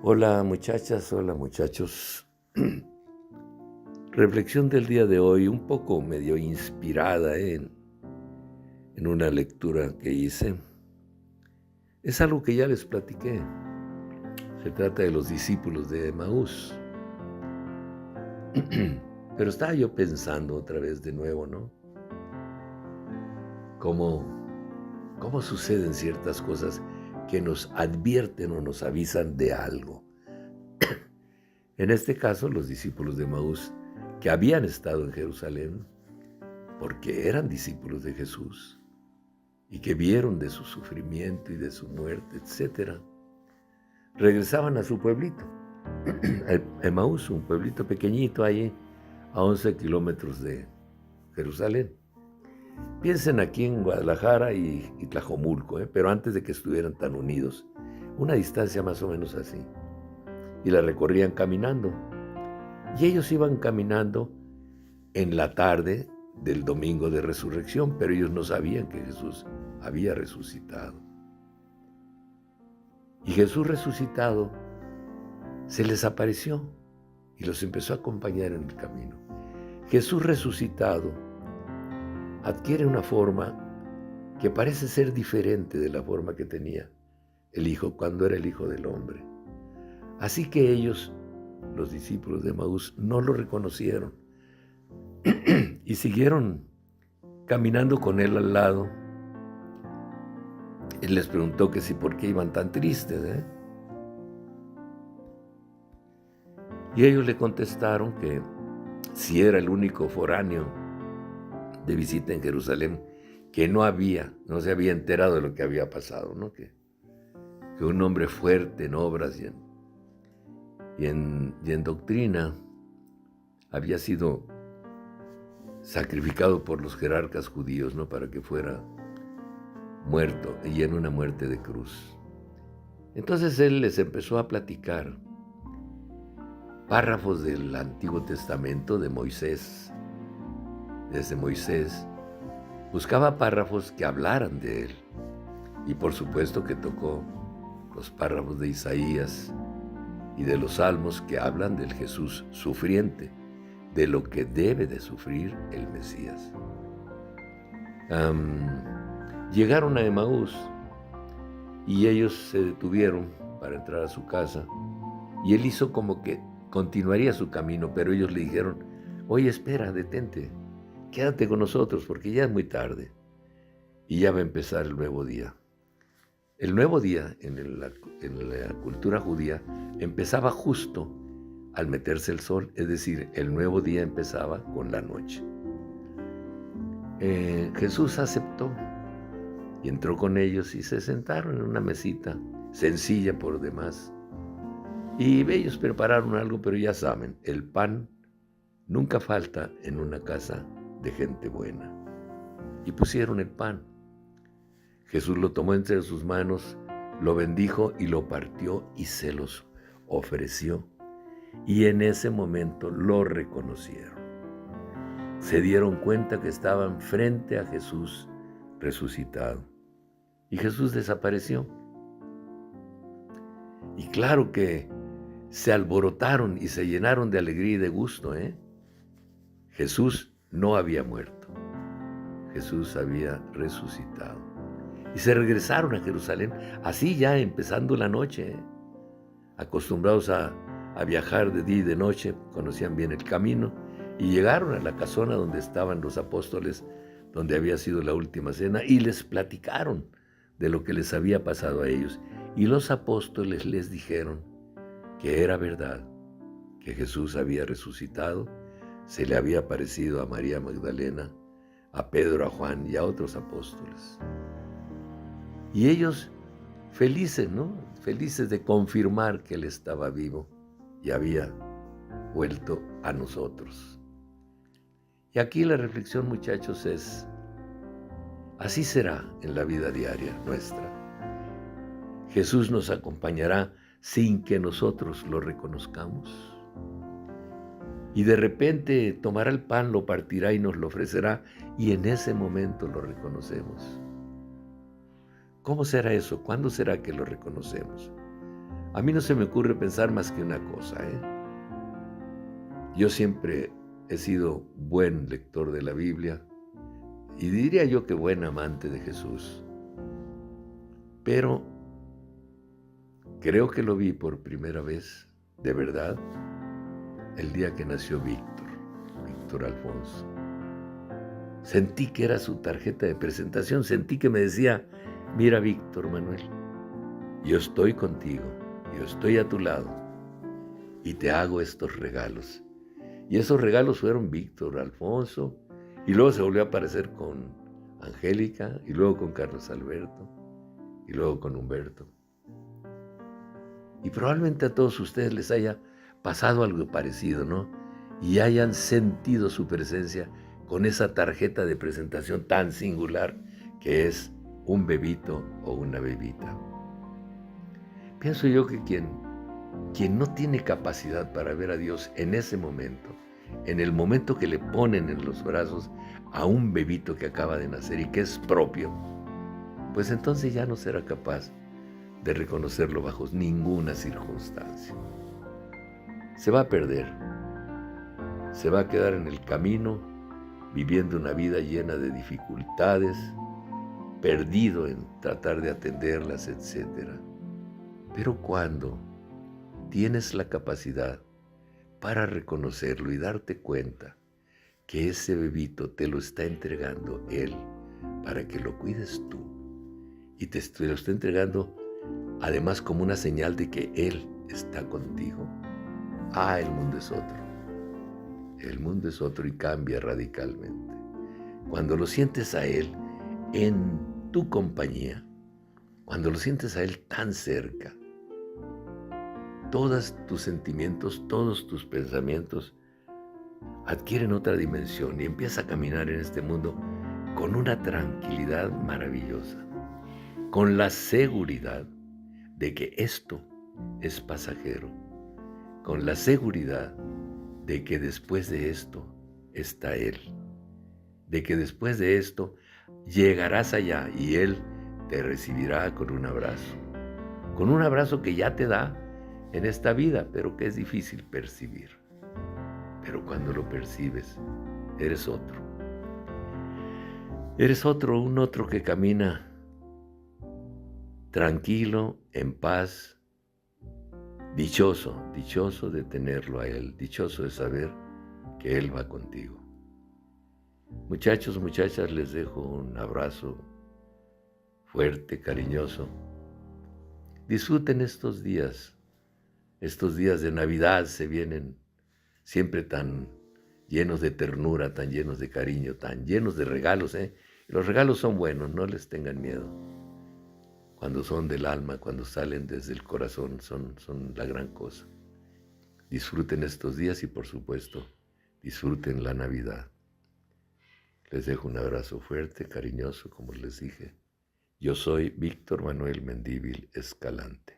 Hola muchachas, hola muchachos. Reflexión del día de hoy, un poco medio inspirada en una lectura que hice. Es algo que ya les platiqué. Se trata de los discípulos de Emaús. Pero estaba yo pensando otra vez de nuevo, ¿no? Cómo suceden ciertas cosas que nos advierten o nos avisan de algo. En este caso, los discípulos de Emaús, que habían estado en Jerusalén, porque eran discípulos de Jesús, y que vieron de su sufrimiento y de su muerte, etc., regresaban a su pueblito, Emaús, un pueblito pequeñito ahí, a 11 kilómetros de Jerusalén. Piensen aquí en Guadalajara y Tlajomulco, pero antes de que estuvieran tan unidos, una distancia más o menos así. Y la recorrían caminando. Y ellos iban caminando en la tarde del domingo de resurrección, pero ellos no sabían que Jesús había resucitado. Y Jesús resucitado se les apareció y los empezó a acompañar en el camino. Jesús resucitado adquiere una forma que parece ser diferente de la forma que tenía el Hijo cuando era el Hijo del Hombre. Así que ellos, los discípulos de Emaús, no lo reconocieron y siguieron caminando con él al lado. Él les preguntó que si por qué iban tan tristes, Y ellos le contestaron que si era el único foráneo de visita en Jerusalén, que no se había enterado de lo que había pasado, ¿no? Que un hombre fuerte en obras y en doctrina había sido sacrificado por los jerarcas judíos, ¿no? Para que fuera muerto y en una muerte de cruz. Entonces él les empezó a platicar párrafos del Antiguo Testamento de Moisés. Desde Moisés buscaba párrafos que hablaran de él. Y por supuesto que tocó los párrafos de Isaías y de los Salmos que hablan del Jesús sufriente, de lo que debe de sufrir el Mesías. Llegaron a Emaús y ellos se detuvieron para entrar a su casa y él hizo como que continuaría su camino, pero ellos le dijeron: oye, espera, detente, quédate con nosotros porque ya es muy tarde y ya va a empezar el nuevo día. El nuevo día en la cultura judía empezaba justo al meterse el sol, es decir, el nuevo día empezaba con la noche. Jesús aceptó y entró con ellos y se sentaron en una mesita sencilla por demás. Y ellos prepararon algo, pero ya saben, el pan nunca falta en una casa de gente buena. Y pusieron el pan. Jesús lo tomó entre sus manos, lo bendijo y lo partió y se los ofreció. Y en ese momento lo reconocieron. Se dieron cuenta que estaban frente a Jesús resucitado. Y Jesús desapareció. Y claro que se alborotaron y se llenaron de alegría y de gusto, Jesús no había muerto. Jesús había resucitado. Y se regresaron a Jerusalén, así ya empezando la noche, acostumbrados a viajar de día y de noche, conocían bien el camino, y llegaron a la casona donde estaban los apóstoles, donde había sido la última cena, y les platicaron de lo que les había pasado a ellos. Y los apóstoles les dijeron que era verdad, que Jesús había resucitado, se le había aparecido a María Magdalena, a Pedro, a Juan y a otros apóstoles. Y ellos felices, ¿no? Felices de confirmar que Él estaba vivo y había vuelto a nosotros. Y aquí la reflexión, muchachos, es: así será en la vida diaria nuestra. Jesús nos acompañará sin que nosotros lo reconozcamos. Y de repente tomará el pan, lo partirá y nos lo ofrecerá, y en ese momento lo reconocemos. ¿Cómo será eso? ¿Cuándo será que lo reconocemos? A mí no se me ocurre pensar más que una cosa, ¿eh? Yo siempre he sido buen lector de la Biblia y diría yo que buen amante de Jesús. Pero creo que lo vi por primera vez, de verdad, el día que nació Víctor Alfonso. Sentí que era su tarjeta de presentación, sentí que me decía, mira Víctor Manuel, yo estoy contigo, yo estoy a tu lado y te hago estos regalos. Y esos regalos fueron Víctor Alfonso, y luego se volvió a aparecer con Angélica, y luego con Carlos Alberto, y luego con Humberto. Y probablemente a todos ustedes les haya pasado algo parecido, ¿no? Y hayan sentido su presencia con esa tarjeta de presentación tan singular que es un bebito o una bebita. Pienso yo que quien no tiene capacidad para ver a Dios en ese momento, en el momento que le ponen en los brazos a un bebito que acaba de nacer y que es propio, pues entonces ya no será capaz de reconocerlo bajo ninguna circunstancia. Se va a perder, se va a quedar en el camino, viviendo una vida llena de dificultades, perdido en tratar de atenderlas, etc. Pero cuando tienes la capacidad para reconocerlo y darte cuenta que ese bebito te lo está entregando Él para que lo cuides tú y te lo está entregando además como una señal de que Él está contigo, el mundo es otro. El mundo es otro y cambia radicalmente. Cuando lo sientes a Él en tu compañía, cuando lo sientes a Él tan cerca, todos tus sentimientos, todos tus pensamientos adquieren otra dimensión y empiezas a caminar en este mundo con una tranquilidad maravillosa, con la seguridad de que esto es pasajero, con la seguridad de que después de esto está Él, de que después de esto llegarás allá y Él te recibirá con un abrazo que ya te da en esta vida, pero que es difícil percibir. Pero cuando lo percibes, eres otro. Eres otro, un otro que camina tranquilo, en paz, dichoso de tenerlo a Él, dichoso de saber que Él va contigo. Muchachos, muchachas, les dejo un abrazo fuerte, cariñoso. Disfruten estos días de Navidad se vienen siempre tan llenos de ternura, tan llenos de cariño, tan llenos de regalos, ¿eh? Los regalos son buenos, no les tengan miedo. Cuando son del alma, cuando salen desde el corazón, son la gran cosa. Disfruten estos días y, por supuesto, disfruten la Navidad. Les dejo un abrazo fuerte, cariñoso, como les dije. Yo soy Víctor Manuel Mendívil Escalante.